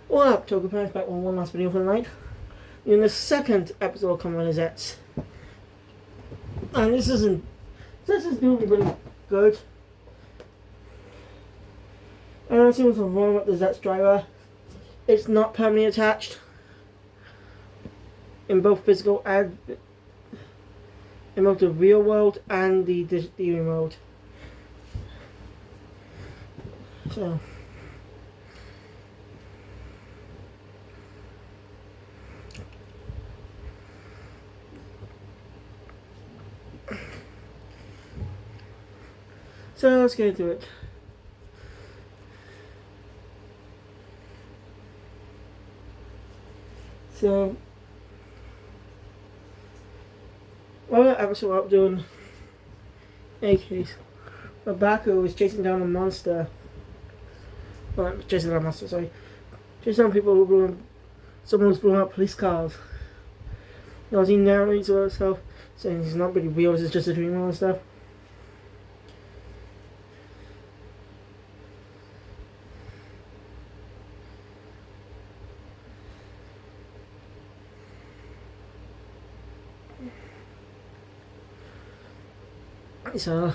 What up, Toku fans? Back with one last video for the night. In the second episode of Kamen ZEZTZ. And this is doing really good. I don't see what's wrong with the ZEZTZ driver. It's not permanently attached in both physical and in both the real world and the steering mode. So let's get into it. So, while that episode up doing a case, Rebecca was chasing down a monster. Well, chasing down a monster, sorry. Chasing down people who blew someone was blowing up police cars. You know, he narrates to himself, saying he's not really real, it's just a dream and stuff. So,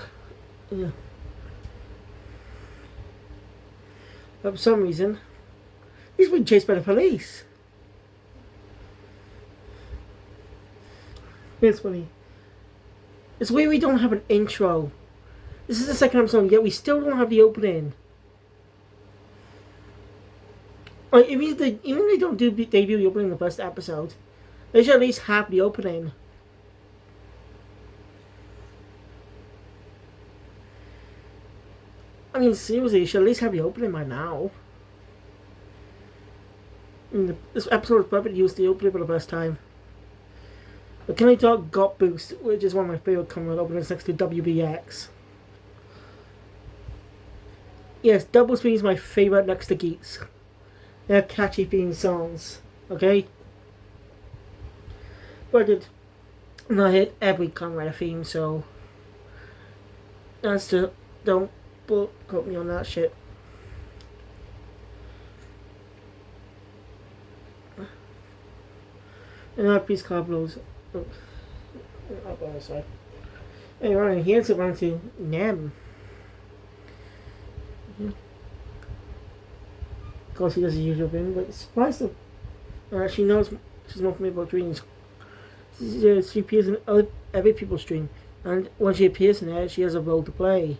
yeah. But for some reason, he's being chased by the police. It's funny. It's weird we don't have an intro. This is the second episode, yet we still don't have the opening. Like, even if they don't debut the opening in the first episode, they should at least have the opening. I mean, seriously, you should at least have the opening by now. I mean, this episode was perfect to use the opening for the first time. The Kenny Dog Got Boost, which is one of my favourite Kamen openings next to WBX. Yes, Double Speed is my favourite next to Geeks. They have catchy theme songs, okay? But I did not hit every Kamen Rider theme, so that's the don't quote me on that shit. And our piece car blows. Oh, up on the side. Anyway, here's it on to Nem. Of course, he does the usual thing, but it's surprised that she knows she's not familiar about dreams. She appears in every people's dream, and when she appears in there, she has a role to play.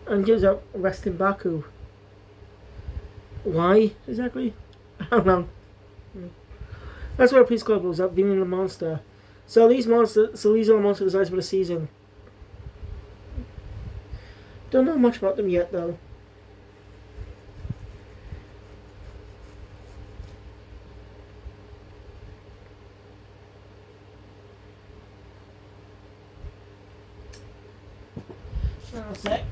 And gives up arresting Baku. Why exactly? I don't know. That's where Peace Club goes up, being the monster. So these are the monster designs for the season. Don't know much about them yet though. One sec.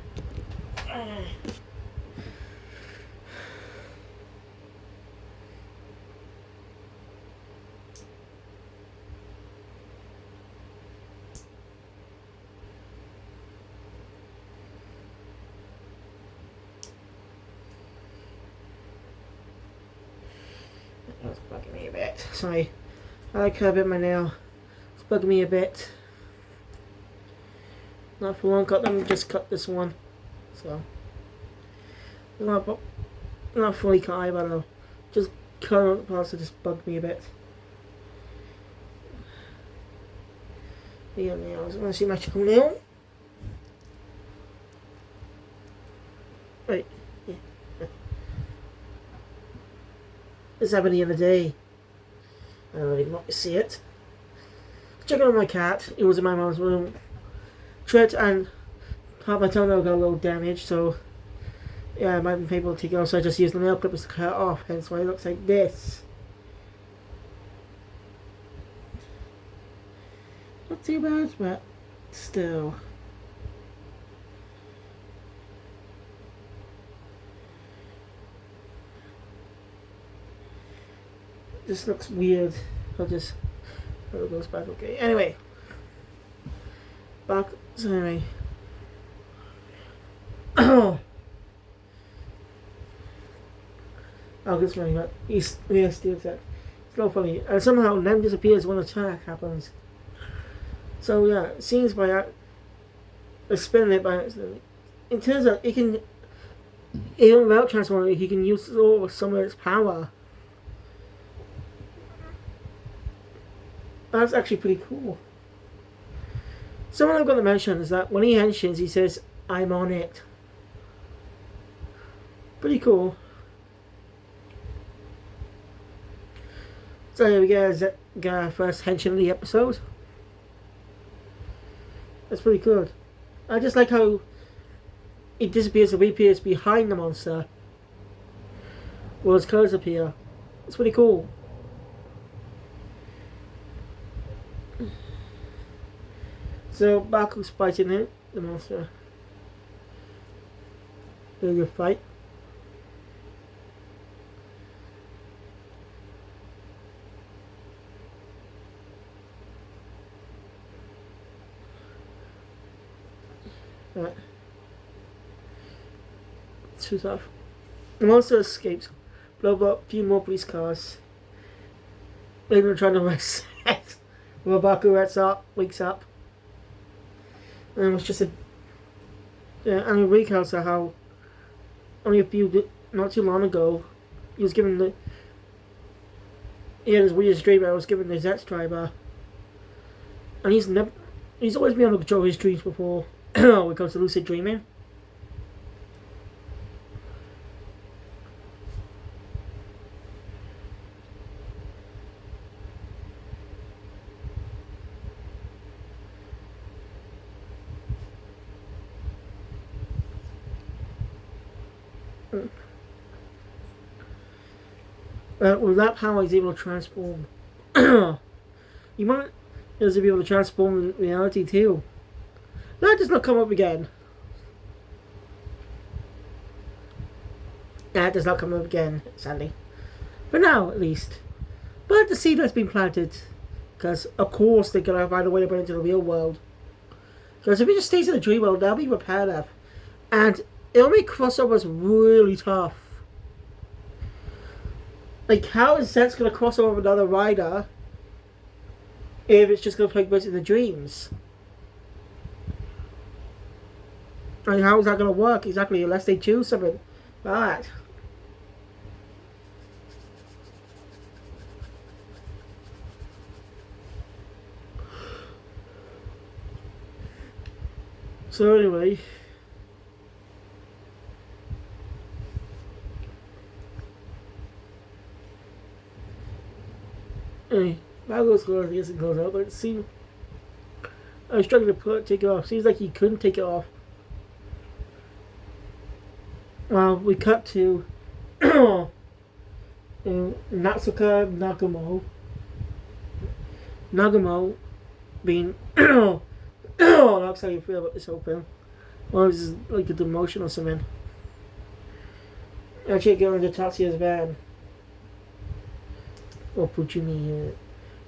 That's bugging me a bit. Sorry. I like how I bit my nail. It's bugging me a bit. Not for long cut them, just cut this one. So not fully cut either though. Just cut out the parts that just bugged me a bit. Yeah, nails. I want to see my nail. Right. Yeah. It's happening the other day. I don't really want to see it. Checking on my cat. It was in my mom's room. Tread and half my toenail got a little damaged, so yeah, I might be able to take it off, so I just used the nail clippers to cut it off, hence why it looks like this. Not too bad, but still. This looks weird. I'll just Oh, it goes back, okay. Anyway. Back, so anyway. I'll get funny, but he's steals that. It's not funny. And somehow Lem disappears when an attack happens. So yeah, it seems by spinning it by accident. It turns out it can, even without transforming, he can use some of its power. That's actually pretty cool. Something I've got to mention is that when he henshins, he says, "I'm on it." Pretty cool. So here we get our first henshin of the episode. That's pretty good. I just like how it disappears and reappears behind the monster, while his clothes appear. It's pretty cool. So Baku's fighting it, the monster. Very good fight. Right. Too tough. The monster escapes. Blow up a few more police cars. They're trying to arrest it. Well, Baku wakes up. And it was just a... Yeah, and he recounts how only not too long ago, he was given the... He had his weirdest dream where I was given the ZEZTZ driver. And he's always been able to control his dreams before. When it comes to lucid dreaming. With that power, he's able to transform. He might be able to transform in reality too. That does not come up again. That does not come up again, sadly. For now, at least. But the seed has been planted. Because, of course, they're going to find a way to bring it into the real world. Because if it just stays in the dream world, they'll be repetitive. And it'll make crossovers really tough. Like, how is ZEZTZ going to cross over with another rider if it's just going to take place in the dreams? And how is that going to work exactly unless they choose something like that? So anyway, Mago's clothes isn't close out, but it seemed I was struggling to take it off. Seems like he couldn't take it off. Well, we cut to Natsuka Nagamo. Nagamo being that's how you feel about this whole film. Well, this is like a demotion or something. Actually, going to Tatsuya's van. Or Fujimi.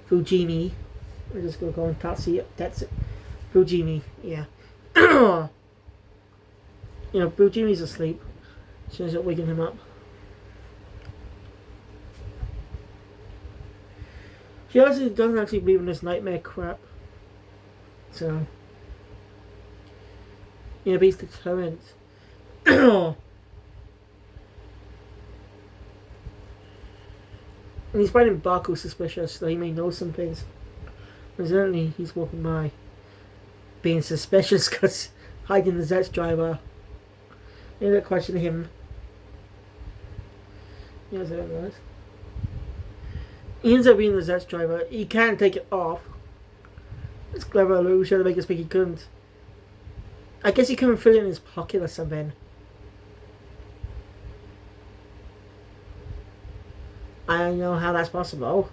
We're just going to call him Tatsuya. That's it. Fujimi, yeah. Fujimi's asleep. She ends up waking him up. She also doesn't actually believe in this nightmare crap. So, but he's determined. And he's finding Baku suspicious, so he may know some things. Incidentally, he's walking by, being suspicious because hiding the ZEZTZ driver. They're questioning him. Yes, I don't know. He ends up being the ZEZTZ driver. He can't take it off. It's clever. Lou tried to make us think he couldn't. I guess he couldn't fit it in his pocket or something. I don't know how that's possible.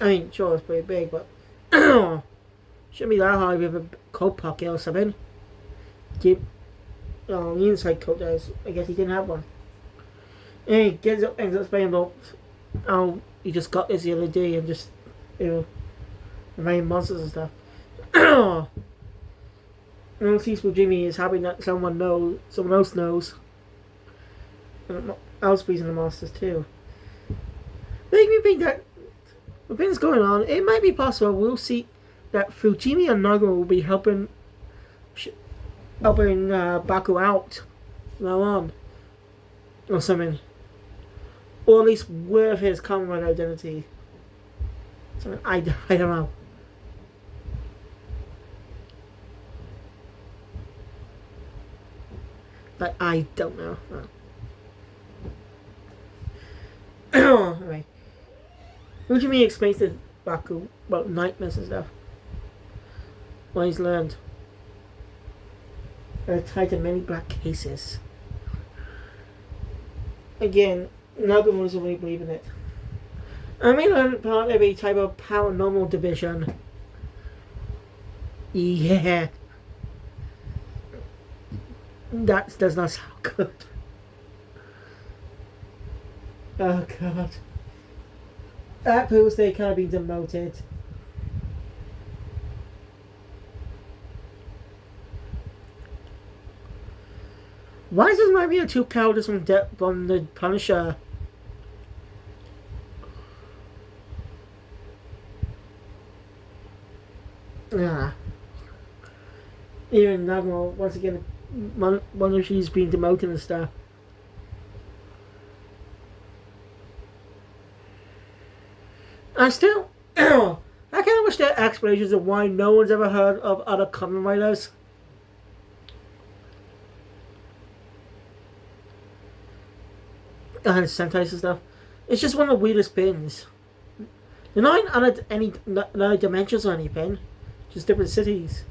I mean, sure, it's pretty big, but shouldn't be that hard with a coat pocket or something. The inside coat does. I guess he didn't have one. And he ends up explaining about how he just got this the other day and just, inviting monsters and stuff. All sees with Jimmy is having that someone else knows. And else being the monsters too. Make me think that with things going on, it might be possible we'll see that Fujimi and Nago will be helping Baku out now on or something, or at least with his Kamen identity. Something I don't know. But I don't know. Anyway, Fujimi explains to Baku about nightmares and stuff. What he's learned. They're tied to many black cases. Again, Nagano doesn't really believe in it. And we learned part of a type of paranormal division. Yeah. That does not sound good. Oh god. That proves they can't be demoted. Why does my be two characters from the Punisher? Yeah. Even Nagano, once again, one of she's being demoted and stuff. I still, I kind of wish there are explanations of why no one's ever heard of other Kamen Riders. And Sentais and stuff. It's just one of the weirdest things. They're not in any dimensions or anything, just different cities.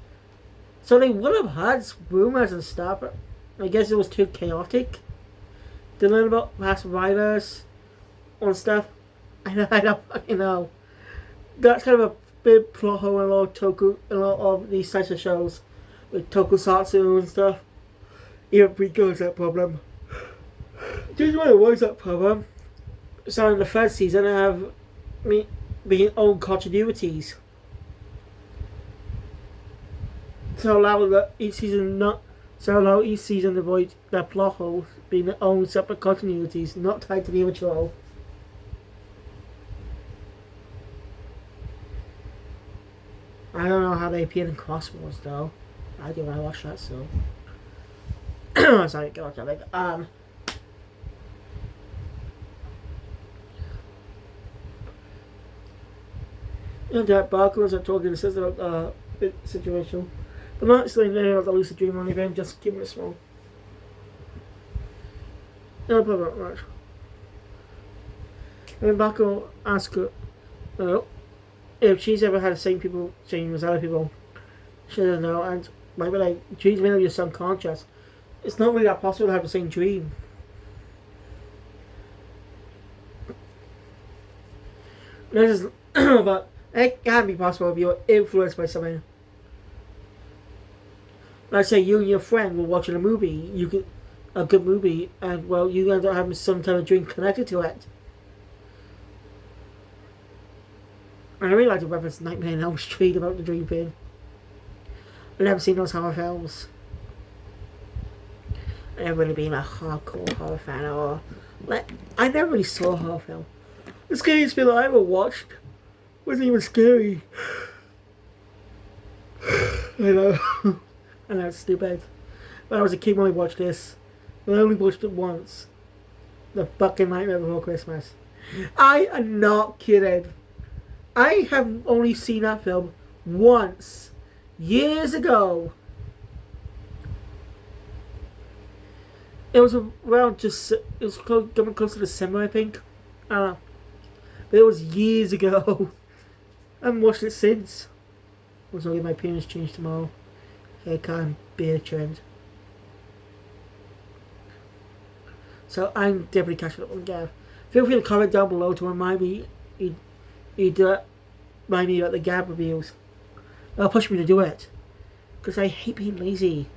So they would have had rumors and stuff. I guess it was too chaotic to learn about past riders and stuff. I don't fucking know. That's kind of a big plot hole in a lot of these types of shows. With tokusatsu and stuff. Even Rico has that problem. This is what it was, that problem. So in the third season I have being own continuities. To allow each season to avoid their plot holes being their own separate continuities, not tied to the original. I don't know how they appear in Crosswords though. I do want to watch that so. Sorry, get off topic. You know that Barker was talking to sister about the situation. But not explaining anything about the lucid dream or anything, just keeping it small. No problem, right. And Barker asked her if she's ever had the same people change as other people. She doesn't know, and might be like, dreams may not be subconscious. It's not really that possible to have the same dream. This is, but it can be possible if you're influenced by something. Let's say you and your friend were watching a movie, a good movie, and well, you end up having some type of dream connected to it. And I really like to reference Nightmare on Elm Street about the dream thing. I've never seen those horror films. I've never really been a hardcore horror fan, or I never really saw a horror film. The scariest film I ever watched wasn't even scary. I know. I know it's stupid. When I was a kid when I watched this, I only watched it once. The fucking Nightmare Before Christmas. I am not kidding. I have only seen that film once, years ago. It was around it was coming close to December, I think. I don't know. But it was years ago. I haven't watched it since. I was going to get my appearance changed tomorrow. Haircut and beard trend. So I'm definitely catching up on Gav. Feel free to comment down below to remind me remind me about the Gab reviews. That'll push me to do it. Because I hate being lazy.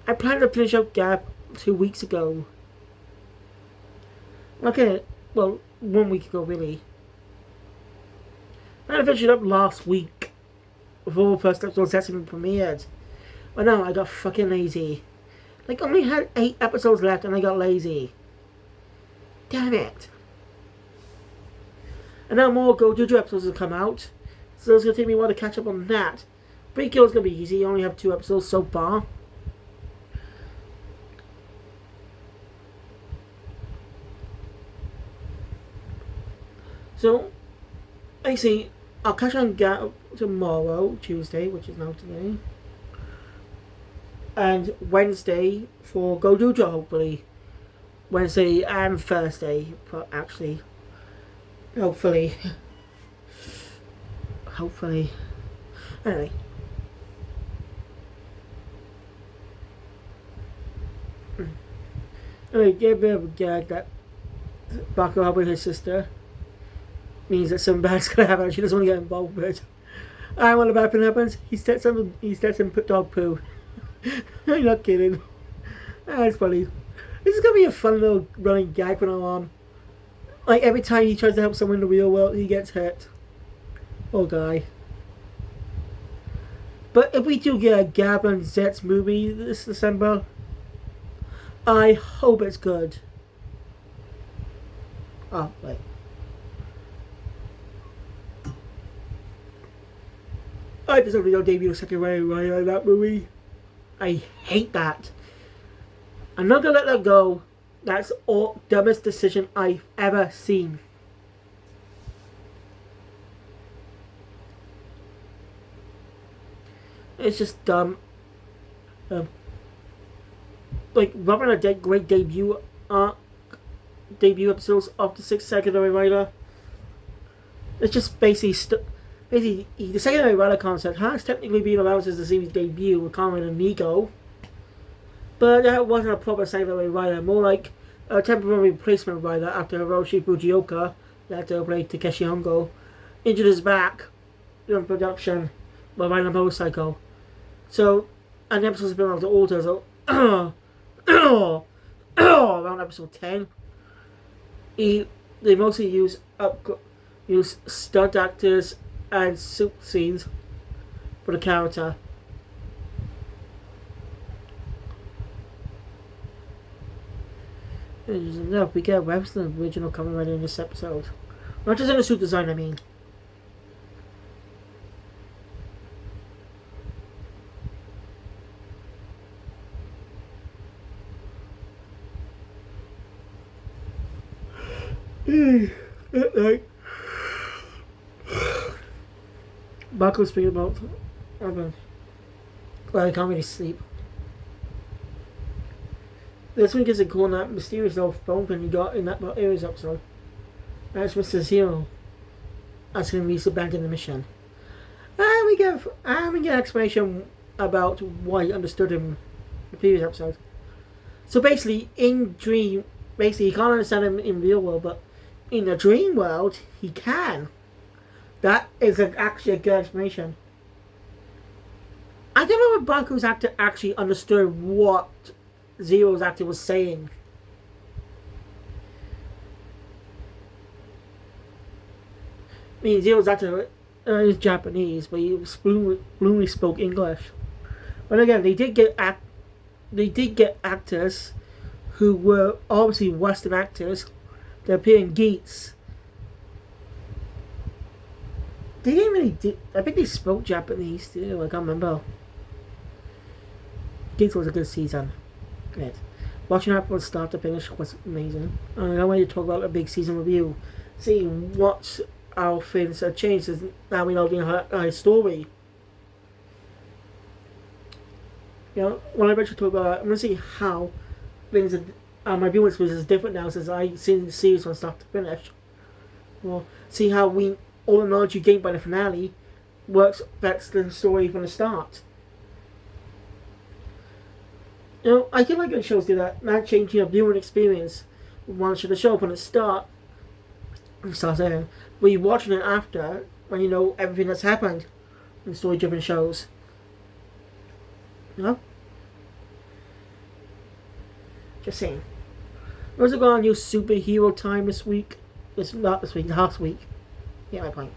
I planned to finish up Gab 2 weeks ago. Okay, well, 1 week ago really. I planned to finish it up last week. Before the first episode has been premiered. But no, I got fucking lazy. Like, only had 8 episodes left and I got lazy. Damn it. And now more Go Jojo episodes have come out. So it's going to take me a while to catch up on that. Breakill's going to be easy. You only have 2 episodes so far. So, basically, I'll catch on tomorrow, Tuesday, which is now today. And Wednesday for Go Jojo, hopefully. Wednesday and Thursday, actually. Hopefully. Hopefully. Anyway. Anyway, get a bit of a gag that Baku helping his sister means that something bad's gonna happen and she doesn't want to get involved with it. And when the bad thing happens, he steps in put dog poo. I'm not kidding. That's funny. This is gonna be a fun little running gag from now on. Like every time he tries to help someone in the real world, he gets hurt. Poor guy. But if we do get a Kamen ZEZTZ movie this December, I hope it's good. Oh, wait. I just hope they don't debut a second way right on that movie. I hate that. I'm not gonna let that go. That's the dumbest decision I've ever seen. It's just dumb. Like rubbing a great debut episodes of the 6th secondary rider. It's just basically the secondary rider concept has technically been around since the series debut with Kamen and Nigo. But that wasn't a proper secondary rider, more like a temporary replacement rider after Hiroshi Fujioka, the actor who played Takeshi Hongo, injured his back during production by riding a motorcycle. So, and the episodes have been around to alter, so around episode 10, they mostly use stunt actors and suit scenes for the character. No, we get Webster original Kamen Rider in this episode. Not just in the suit design, I mean. At night. Baku's speaking about I can't really sleep. This one gives a call on that mysterious old phone pin he got in that Aries episode. That's Mr. Zero asking him to abandon the mission. And we get an explanation about why he understood him in the previous episode. So basically, in Dream, he can't understand him in real world, but in the dream world, he can. That is actually a good explanation. I don't know if Baku's actor actually understood what Zero's actor was saying. I mean, Zero's actor is Japanese, but he fluently spoke English. But again, they did get actors who were obviously Western actors. They appear in Geats. They didn't really I think they spoke Japanese too. I can't remember. Geats was a good season. Right. Watching that from start to finish was amazing. And I want to talk about a big season review. Seeing what our things have changed is now we know the story. You know, when I eventually talk about it, I'm going to see how things are, my viewing experience is different now since I've seen the series from start to finish. Well, see how all the knowledge you gain by the finale affects the story from the start. You know, I feel like when shows do that, not changing your viewing experience. One should the show from the start, where you're watching it after, when you know everything that's happened in story-driven shows. You know? Just saying. We're also going to use superhero time this week. Not this week, last week. Yeah, my point.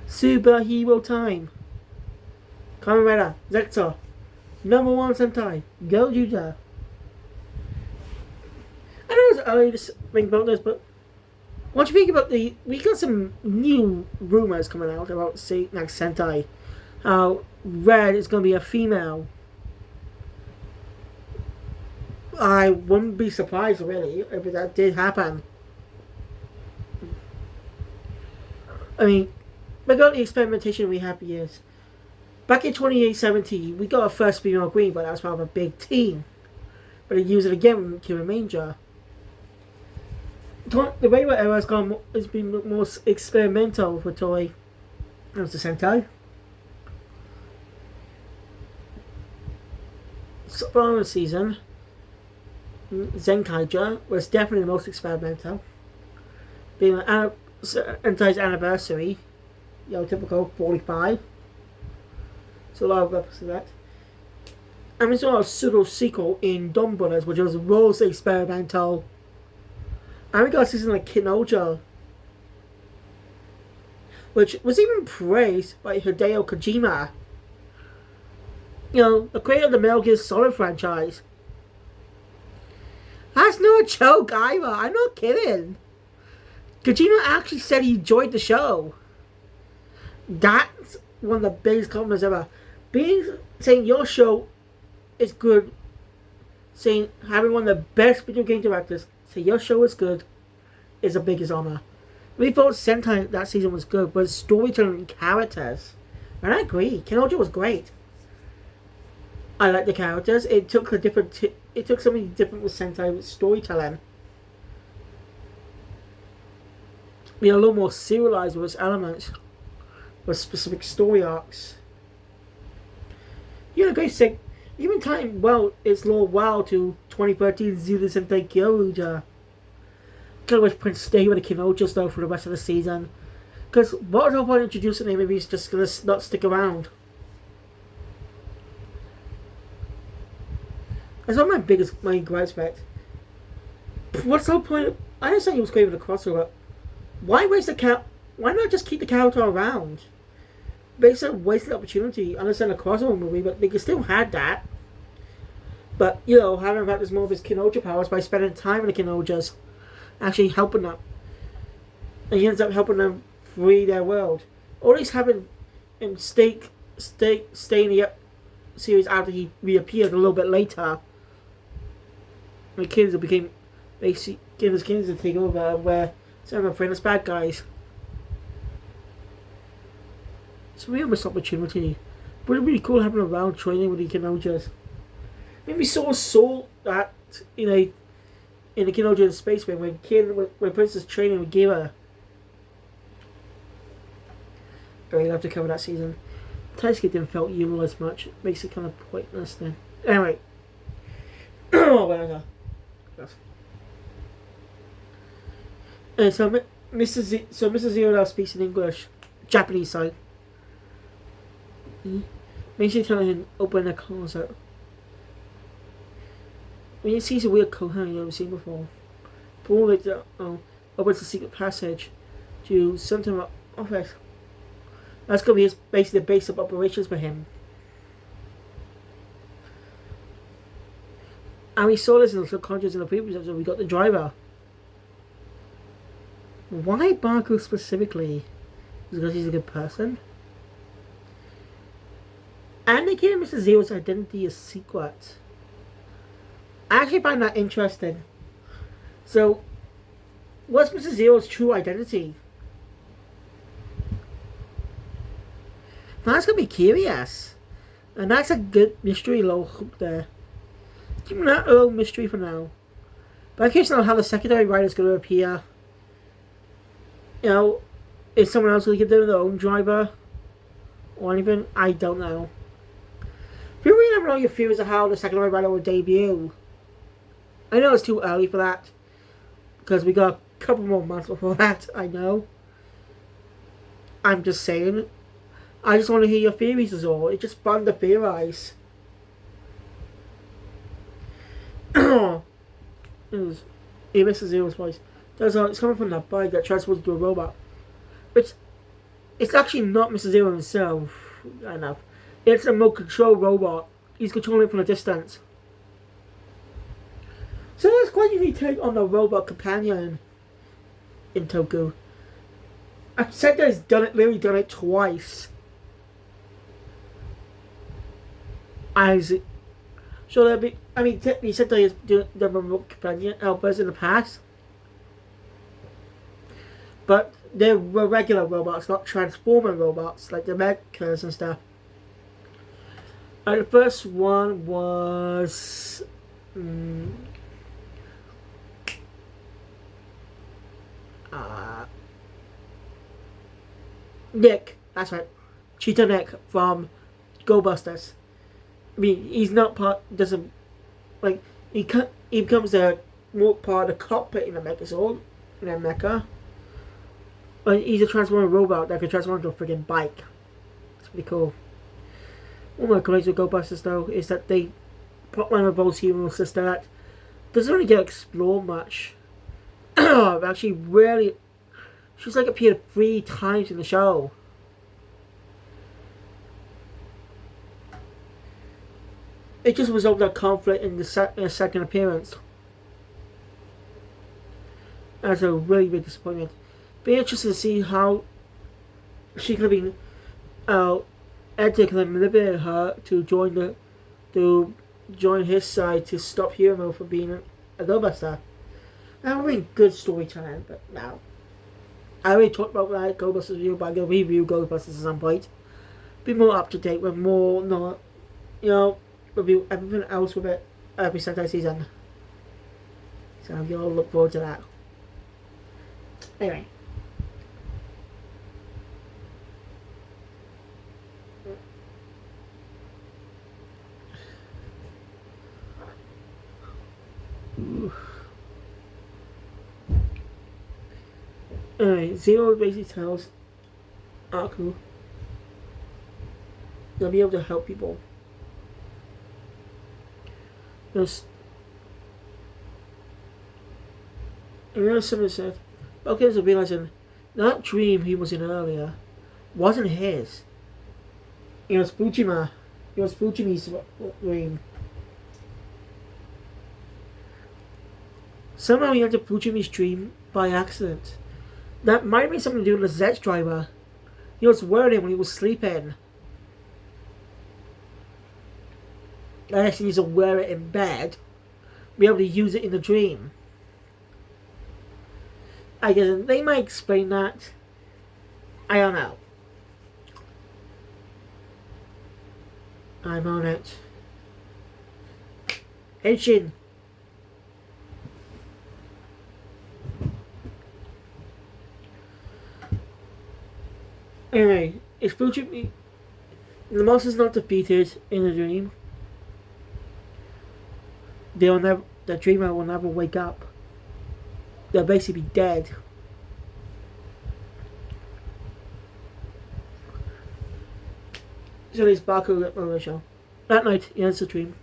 Superhero time. Kamen Rider, ZEZTZ, #1 Sentai, Go Juja. I know it's early to think about this, but what do you think about we got some new rumors coming out about next Sentai. How Red is going to be a female. I wouldn't be surprised, really, if that did happen. I mean, we got the experimentation we have for years. Back in 2017, we got our first female Green, but that was part of a big team. But they used it again with Kira Manger. The Rainbow era has been more experimental for Toei. That was the Sentai. Following season, Zenkaiger was definitely the most experimental. Being Sentai's anniversary, typical 45. So a lot of reference to that. And we saw a pseudo sequel in Dawn Brothers, which was mostly experimental. And we got a season like Kinojo, which was even praised by Hideo Kojima. The creator of the Metal Gear Solid franchise. That's no joke either. I'm not kidding. Kojima actually said he enjoyed the show. That's one of the biggest compliments ever. Saying your show is good. Having one of the best video game directors say your show is good is the biggest honor. We thought Sentai that season was good, but storytelling and characters. And I agree. Kinojo was great. I like the characters. It took something different with Sentai with storytelling. A little more serialized with its elements, with specific story arcs. Great thing. Even tying its lore well to 2013 ZEZTZ Sentai Kyoja. Kind of wish Prince stay with the Kinojo though for the rest of the season. Because what was the point introducing him if he's just gonna not stick around? That's one of my main gripes about. What's the whole point? I understand he was great with the crossover. Why waste why not just keep the character around? Basically, waste the opportunity. I understand a crossover movie, but they could still had that. But having practiced more of his Kinojo powers by spending time with the Kinojas, actually helping them, and he ends up helping them free their world. Or at least having him stay in the series after he reappeared a little bit later. The kids became basically give his kids to take over where some of friendless bad guys. It's a real missed opportunity. But it'd be really cool having a round training with the Kinojas. Maybe saw that in the Kinojo Space Wing when Princess training with Gira. But we'll have to cover that season. Taisuke didn't felt utilized much. Makes it kind of pointless then. Anyway. Whatever. So Mr. Zero now speaks in English. Japanese side. Make sure you tell him open the closet. When he sees a weird code you've never seen before, pull it opens the secret passage to some office. That's gonna be basically the base of operations for him. And we saw this in the subconscious in the previous episode. We got the driver. Why Baku specifically? Because he's a good person. And they gave Mr. Zero's identity a secret. I actually find that interesting. So, what's Mr. Zero's true identity? That's gonna be curious. And that's a good mystery little hook there. Give me that little mystery for now. But I'm curious to know how the secondary writer's gonna appear. Is someone else going to give them their own driver? Or anything? I don't know. If you really never know your theories of how the secondary writer will debut. I know it's too early for that. Because we got a couple more months before that, I know. I'm just saying. I just want to hear your theories is all. It's just fun to theorize. It misses Zero's voice. It's coming from that bike that transforms into a robot. It's actually not Mr. Zero himself. Enough. It's a remote control robot. He's controlling it from a distance. So that's quite a unique take on the robot companion in Toku. ZEZTZ has literally done it twice. As so there be, I mean, technically ZEZTZ has done the remote companion helpers in the past, but they were regular robots, not transformer robots like the mechas and stuff. And the first one was Nick, that's right, Cheetah Nick from Go-Busters. I mean, he's not part, doesn't, like, he becomes more part of the cockpit in the Megazord, in a mecha. But he's a transformer robot that can transform into a friggin' bike. It's pretty cool. One of my colleagues with Go-Busters, though, is that they plotline with both heroes is that doesn't really get explored much. Actually, really, she's like appeared 3 times in the show. It just resulted in a conflict in the second appearance. That's a really big disappointment. Be interested to see how she could have been Ed could have manipulated her to join his side to stop Hero from being a Go-Buster. That would be good storytelling, but now I already talked about that Go-Busters review, but I'm gonna review Go-Busters at some point. Be more up to date with more, review everything else with it every Sentai season. So you'll look forward to that. Anyway. Anyway, Zero basically tells Aku they'll be able to help people. Just, and then someone said, okay, so realizing that dream he was in earlier wasn't his. It was Fujima. It was Fujimi's dream. Somehow he entered Fujimi's dream by accident. That might be something to do with the ZEZTZ driver. He was wearing it when he was sleeping. I actually needs to wear it in bed, be able to use it in the dream. I guess they might explain that. I don't know. I'm on it. Henshin. Anyway, if Fujimi, the monster's not defeated in the dream, the dreamer will never wake up. They'll basically be dead. So there's Baku on the show. That night, he enters the dream.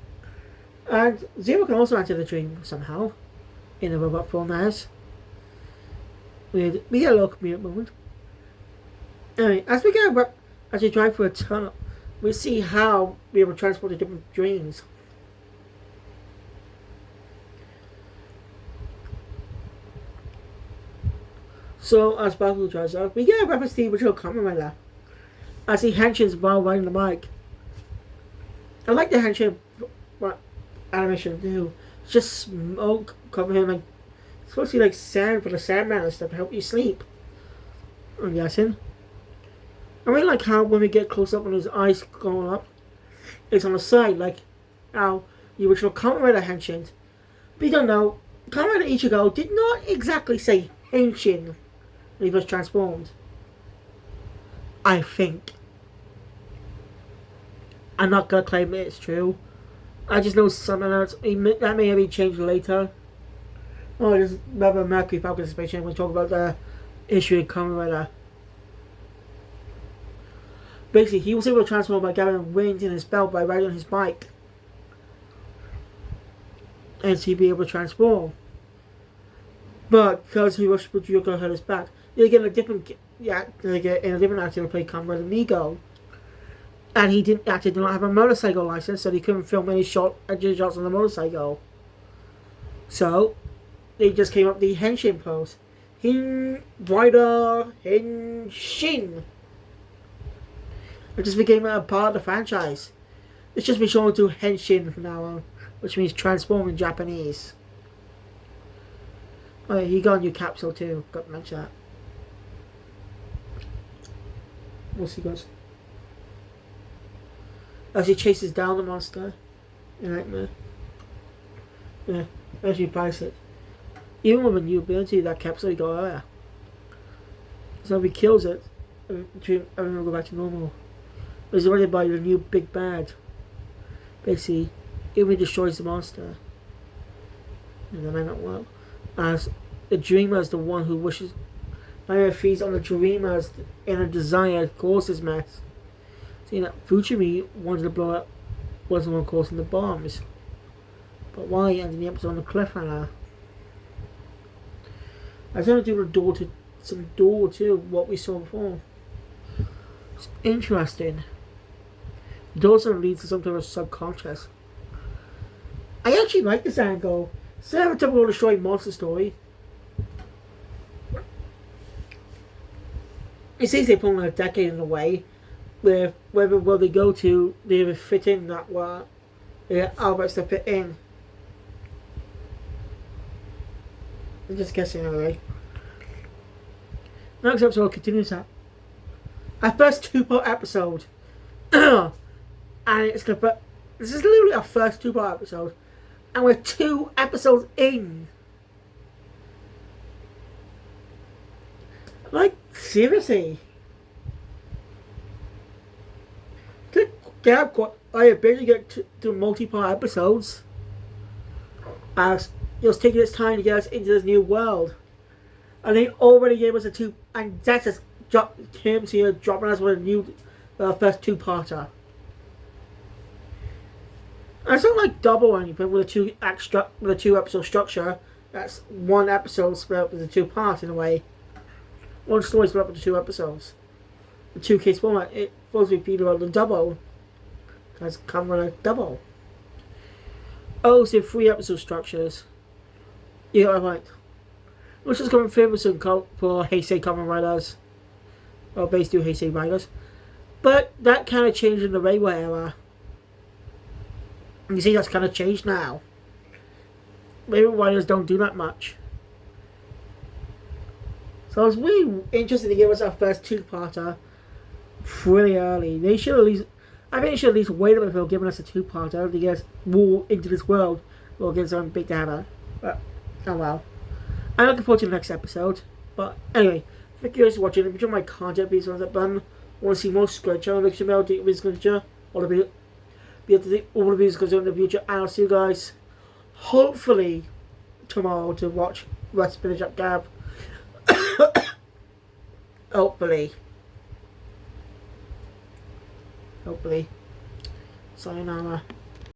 And Zero can also enter the dream somehow. In a robot form as. We get a look me at the moment. Anyway, as we drive through a tunnel, we see how we were transported to different dreams. So, as Baku drives up, we get a reference to the original Kamen Rider as he henshins while riding the bike. I like the henshin animation too. It's just smoke covering him, like it's supposed to be like sand for the Sandman and stuff to help you sleep, I'm guessing. I really like how when we get close up on his eyes going up, it's on the side, like how the original Kamen Rider henshins. But you don't know, Kamen Rider Ichigo did not exactly say henshin when he was transformed. I think. I'm not gonna claim it's true. I just know something else. That may have been changed later. Oh, I just remember Mercury Falcon Space Jam when we talk about the issue of Kamen Rider. Basically, he was able to transform by gathering wind in his belt by riding on his bike. And he'd be able to transform. But because he was Yoko had his back, they get a different in a different actor to play Kamen Rider Nigo. And he didn't actually did not have a motorcycle license, so he couldn't film any action shots on the motorcycle. So they just came up with the henshin pose. Rider Henshin. It just became a part of the franchise. It's just been shown to henshin from now on, which means transform in Japanese. Oh yeah, he got a new capsule too. Got to mention that. What's he got? As he chases down the monster in Nightmare. Yeah, as he bites it. Even with a new ability, that capsule he got earlier. So if he kills it, everything will go back to normal. But he's already by the new big bad. Basically, even if he destroys the monster. And that may not work. As the dreamer is the one who wishes. Nightmare feeds on the dreamer's inner desire to cause this mess. Seeing that Fuchimi wanted to blow up, was the one causing the bombs. But why ending the episode on a cliffhanger? I was going to do some door to what we saw before. It's interesting. The door sort of leads to some sort of subconscious. I actually like this angle. Instead of a typical destroying monster story, it seems they're pulling a decade in a way where wherever they go to, they either fit in that way. They're outlets to fit in. I'm just guessing anyway. Next episode continues that. Our first 2-part episode. And it's this is literally our first 2-part episode. And we're 2 episodes in. Like, seriously. I barely get to multi-part episodes. As it was taking its time to get us into this new world. And they already gave us a 2, and that's just Kim's here dropping us with a new first 2-parter. And it's not like double or anything with a 2-episode structure. That's 1 episode split up into 2 parts in a way. 1 story split up into 2 episodes. The 2K format, it's supposed to be about the double. Because Kamen like double. Oh, so 3 episode structures. Yeah, I right. Which is coming famous for Heisei Kamen Riders. Or based on Heisei Riders. But that kind of changed in the Reiwa era. And you see that's kind of changed now. Reiwa Riders don't do that much. So I was really interested to give us our first 2-parter pretty early. They should at least, I think they should at least wait a bit before giving us a 2-parter to get us more into this world. We'll get something big to have. But, oh well. I'm looking forward to the next episode. But anyway, thank you guys for watching. If you enjoy my content, please hit that button. Want to see more Squidger, make sure to do this Squidger. All the videos goes on in the future. And I'll see you guys hopefully tomorrow to watch Let's Finish Up Gab. Hopefully. Sayonara.